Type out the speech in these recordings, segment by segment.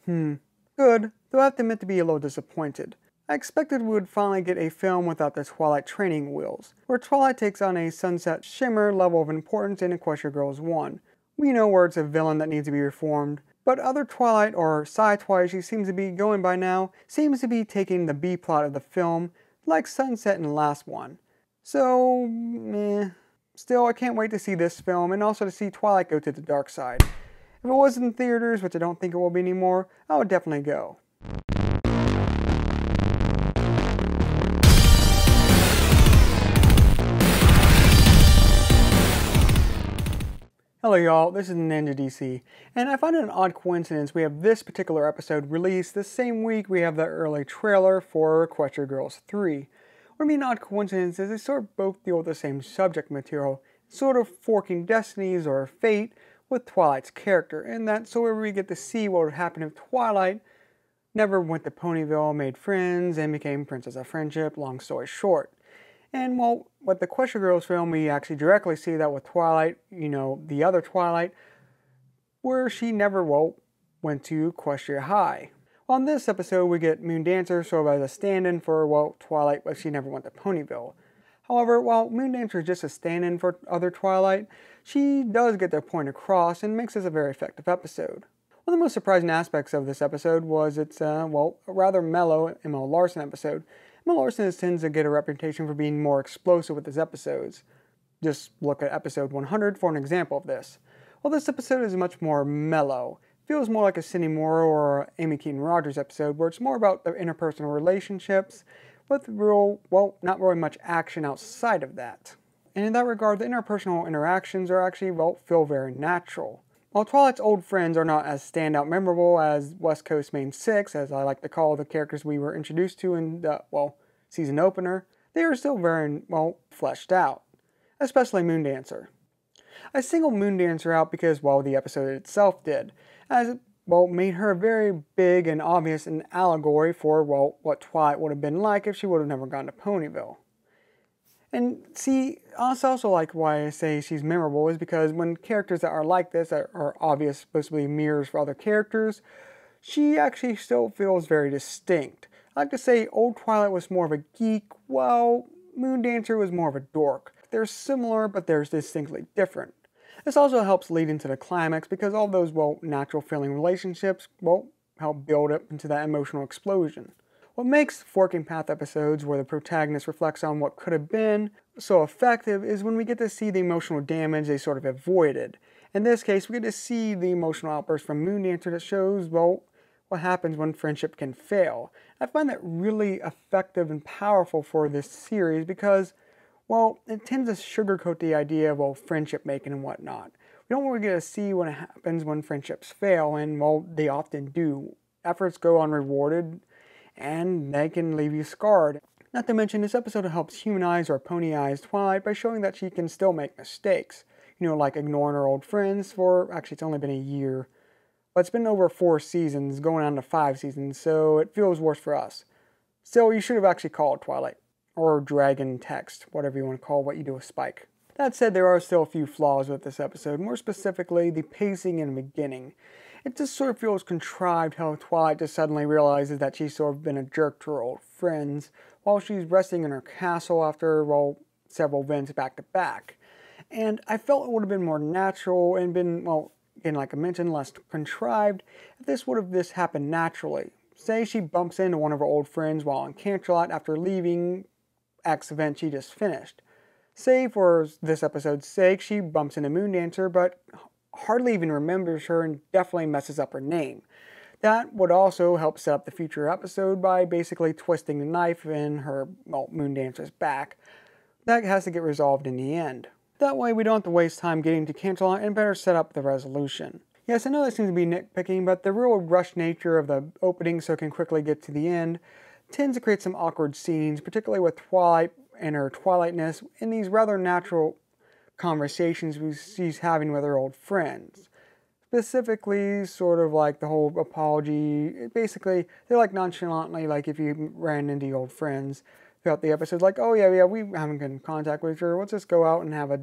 Good, though I have to admit to be a little disappointed. I expected we would finally get a film without the Twilight training wheels, where Twilight takes on a Sunset Shimmer level of importance in Equestria Girls 1. We know where it's a villain that needs to be reformed, but other Twilight, or Sci-Twilight she seems to be going by now, seems to be taking the B-plot of the film, like Sunset in the last one. So, meh. Still, I can't wait to see this film, and also to see Twilight go to the dark side. If it was in theaters, which I don't think it will be anymore, I would definitely go. Hello y'all, this is Ninja DC, and I find it an odd coincidence we have this particular episode released the same week we have the early trailer for Equestria Girls 3. What I mean odd coincidence is they sort of both deal with the same subject material, sort of forking destinies or fate with Twilight's character, and that so where we get to see what would happen if Twilight never went to Ponyville, made friends, and became Princess of Friendship, long story short. And well, with the Equestria Girls film, we actually directly see that with Twilight, the other Twilight, where she never, went to Equestria High. Well, in this episode, we get Moon Dancer sort of as a stand-in for, Twilight, but she never went to Ponyville. However, while Moon Dancer is just a stand-in for other Twilight, she does get their point across and makes this a very effective episode. One of the most surprising aspects of this episode was its, a rather mellow ML Larson episode. ML Larson tends to get a reputation for being more explosive with his episodes. Just look at episode 100 for an example of this. Well, this episode is much more mellow. It feels more like a Cindy Moore or Amy Keaton-Rogers episode, where it's more about their interpersonal relationships, with not really much action outside of that. And in that regard, the interpersonal interactions are actually, feel very natural. While Twilight's old friends are not as standout memorable as West Coast Main 6, as I like to call the characters we were introduced to in the, season opener, they are still very, fleshed out. Especially Moon Dancer. I singled Moon Dancer out because, the episode itself did, as it, made her very big and obvious an allegory for, what Twilight would have been like if she would have never gone to Ponyville. And see, that's also like why I say she's memorable is because when characters that are like this, that are obvious, supposed to be mirrors for other characters, she actually still feels very distinct. I like to say old Twilight was more of a geek, while Moon Dancer was more of a dork. They're similar, but they're distinctly different. This also helps lead into the climax because all those, natural feeling relationships, help build up into that emotional explosion. What makes Forking Path episodes, where the protagonist reflects on what could have been, so effective is when we get to see the emotional damage they sort of avoided. In this case, we get to see the emotional outburst from Moon Dancer that shows, what happens when friendship can fail. I find that really effective and powerful for this series because, it tends to sugarcoat the idea of, friendship making and whatnot. We don't really get to see what happens when friendships fail, and, they often do. Efforts go unrewarded, and they can leave you scarred. Not to mention, this episode helps humanize or ponyize Twilight by showing that she can still make mistakes. Like ignoring her old friends for, actually it's only been a year, but it's been over 4 seasons, going on to 5 seasons, so it feels worse for us. Still, you should have actually called Twilight, or Dragon Text, whatever you want to call what you do with Spike. That said, there are still a few flaws with this episode, more specifically the pacing in the beginning. It just sort of feels contrived how Twilight just suddenly realizes that she's sort of been a jerk to her old friends while she's resting in her castle after, several events back to back. And I felt it would have been more natural and been, again, like I mentioned, less contrived if this would have just happened naturally. Say she bumps into one of her old friends while on Canterlot after leaving X event she just finished. Say, for this episode's sake, she bumps into Moon Dancer, but hardly even remembers her and definitely messes up her name. That would also help set up the future episode by basically twisting the knife in her, Moon Dancer's back. That has to get resolved in the end. That way we don't have to waste time getting to Canterlot and better set up the resolution. Yes, I know that seems to be nitpicking, but the real rushed nature of the opening so it can quickly get to the end tends to create some awkward scenes, particularly with Twilight and her Twilightness in these rather natural conversations she's having with her old friends. Specifically, sort of like the whole apology. Basically, they're like nonchalantly, like if you ran into your old friends throughout the episode, like, oh yeah, we haven't been in contact with her, let's just go out and have a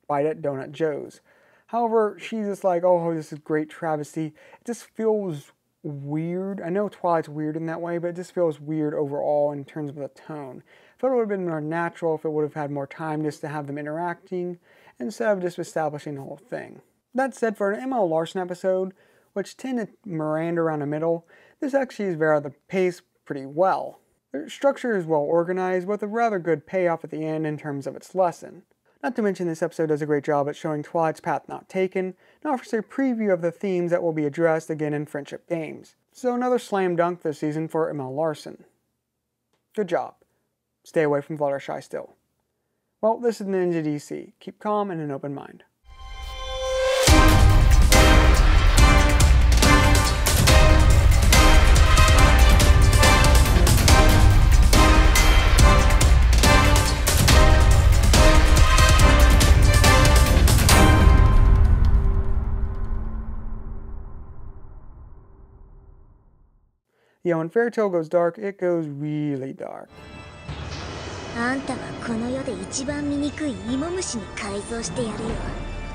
bite at Donut Joe's. However, she's just like, oh, this is great travesty. It just feels weird. I know Twilight's weird in that way, but it just feels weird overall in terms of the tone. I thought it would have been more natural if it would have had more time just to have them interacting, instead of just establishing the whole thing. That said, for an ML Larson episode, which tend to meander around the middle, this actually is very the pace pretty well. The structure is well organized, with a rather good payoff at the end in terms of its lesson. Not to mention this episode does a great job at showing Twilight's path not taken, and offers a preview of the themes that will be addressed again in Friendship Games. So another slam dunk this season for ML Larson. Good job. Stay away from Fluttershy still. Well, this is Ninja DC. Keep calm and an open mind. Yeah, when Fairy Tail goes dark, it goes really dark. あんたはこの世で一番醜い芋虫に改造してやるよ。